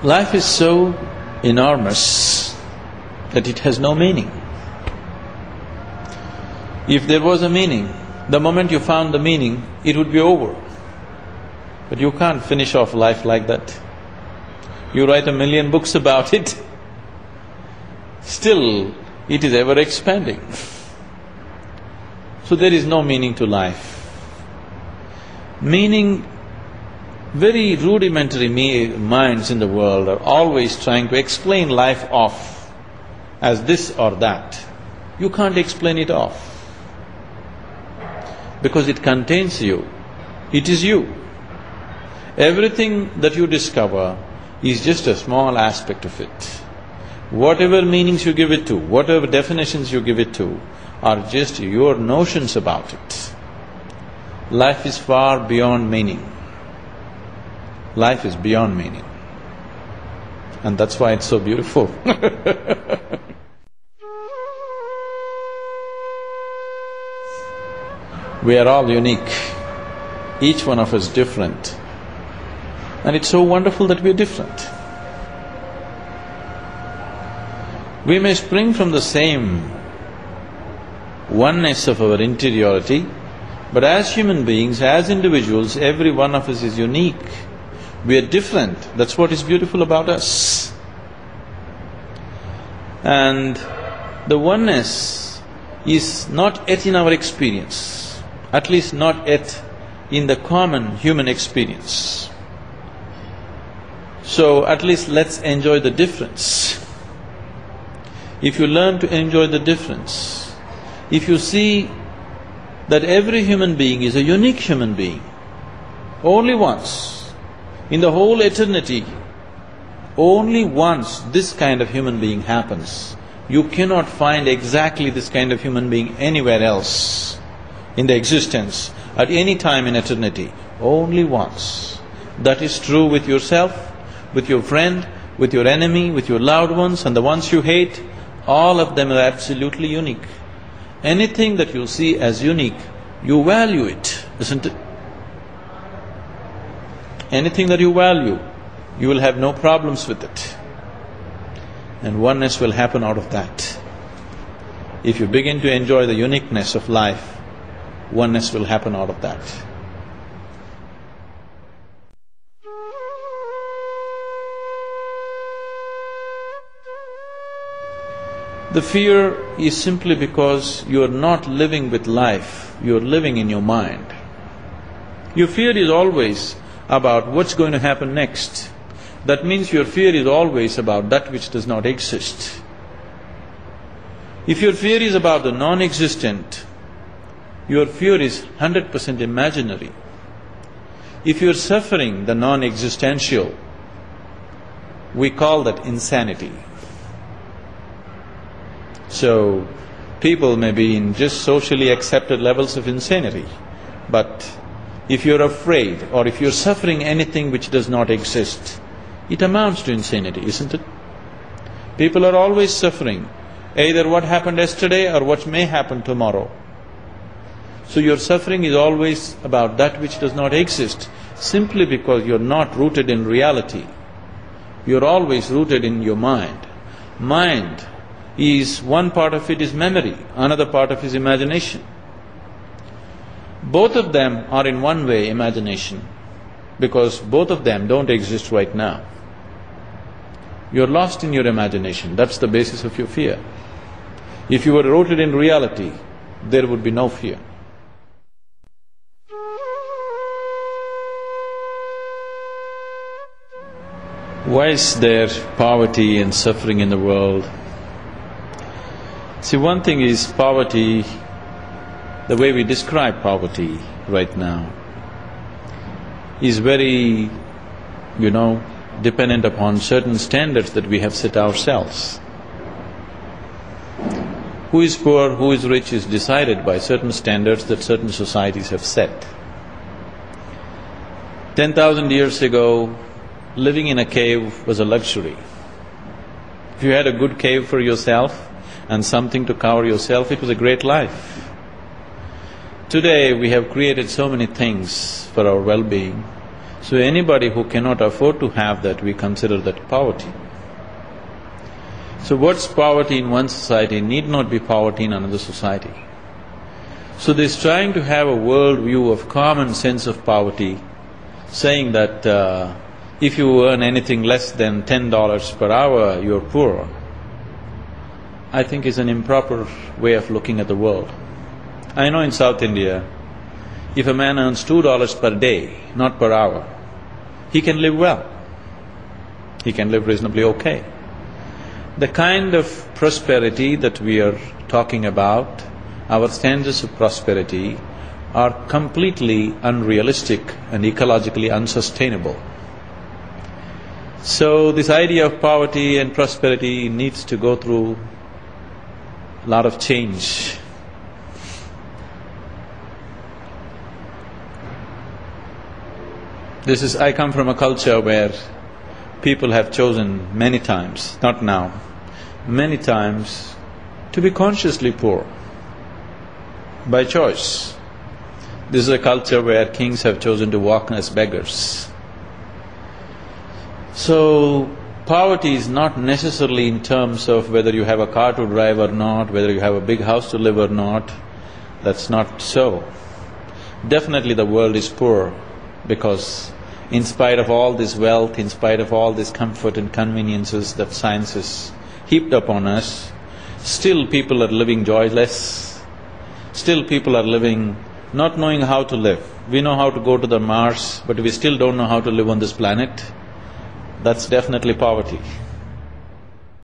Life is so enormous that it has no meaning. If there was a meaning, the moment you found the meaning, it would be over. But you can't finish off life like that. You write 1,000,000 books about it, still it is ever expanding. So there is no meaning to life. Meaning, very rudimentary minds in the world are always trying to explain life off as this or that. You can't explain it off because it contains you, it is you. Everything that you discover is just a small aspect of it. Whatever meanings you give it to, whatever definitions you give it to, are just your notions about it. Life is far beyond meaning. Life is beyond meaning. And that's why it's so beautiful. We are all unique, each one of us different. And it's so wonderful that we're different. We may spring from the same oneness of our interiority, but as human beings, as individuals, every one of us is unique. We are different, that's what is beautiful about us. And the oneness is not yet in our experience, at least not yet in the common human experience. So at least let's enjoy the difference. If you learn to enjoy the difference, if you see that every human being is a unique human being, only once in the whole eternity, only once this kind of human being happens. You cannot find exactly this kind of human being anywhere else in the existence, at any time in eternity, only once. That is true with yourself, with your friend, with your enemy, with your loved ones and the ones you hate. All of them are absolutely unique. Anything that you see as unique, you value it, isn't it? Anything that you value, you will have no problems with it. And oneness will happen out of that. If you begin to enjoy the uniqueness of life, oneness will happen out of that. The fear is simply because you are not living with life, you are living in your mind. Your fear is always about what's going to happen next. That means your fear is always about that which does not exist. If your fear is about the non-existent, your fear is 100% imaginary. If you're suffering the non-existential, we call that insanity. So, people may be in just socially accepted levels of insanity, but if you're afraid or if you're suffering anything which does not exist, it amounts to insanity, isn't it? People are always suffering, either what happened yesterday or what may happen tomorrow. So your suffering is always about that which does not exist, simply because you're not rooted in reality. You're always rooted in your mind. Mind is, one part of it is memory, another part of it is imagination. Both of them are in one way imagination, because both of them don't exist right now. You're lost in your imagination, that's the basis of your fear. If you were rooted in reality, there would be no fear. Why is there poverty and suffering in the world? See, one thing is poverty, the way we describe poverty right now, is very, dependent upon certain standards that we have set ourselves. Who is poor, who is rich is decided by certain standards that certain societies have set. 10,000 years ago, living in a cave was a luxury. If you had a good cave for yourself and something to cover yourself, it was a great life. Today we have created so many things for our well-being, So anybody who cannot afford to have that, we consider that poverty. So what's poverty in one society need not be poverty in another society. So this trying to have a world view of common sense of poverty, saying that if you earn anything less than $10 per hour, you're poor, I think is an improper way of looking at the world. I know in South India, if a man earns $2 per day, not per hour, he can live well. He can live reasonably okay. The kind of prosperity that we are talking about, our standards of prosperity, are completely unrealistic and ecologically unsustainable. So this idea of poverty and prosperity needs to go through a lot of change. I come from a culture where people have chosen many times, not now, many times to be consciously poor by choice. This is a culture where kings have chosen to walk as beggars. So, poverty is not necessarily in terms of whether you have a car to drive or not, whether you have a big house to live or not. That's not so. Definitely the world is poor because in spite of all this wealth, in spite of all this comfort and conveniences that science has heaped upon us, still people are living joyless, still people are living not knowing how to live. We know how to go to the Mars, but we still don't know how to live on this planet. That's definitely poverty.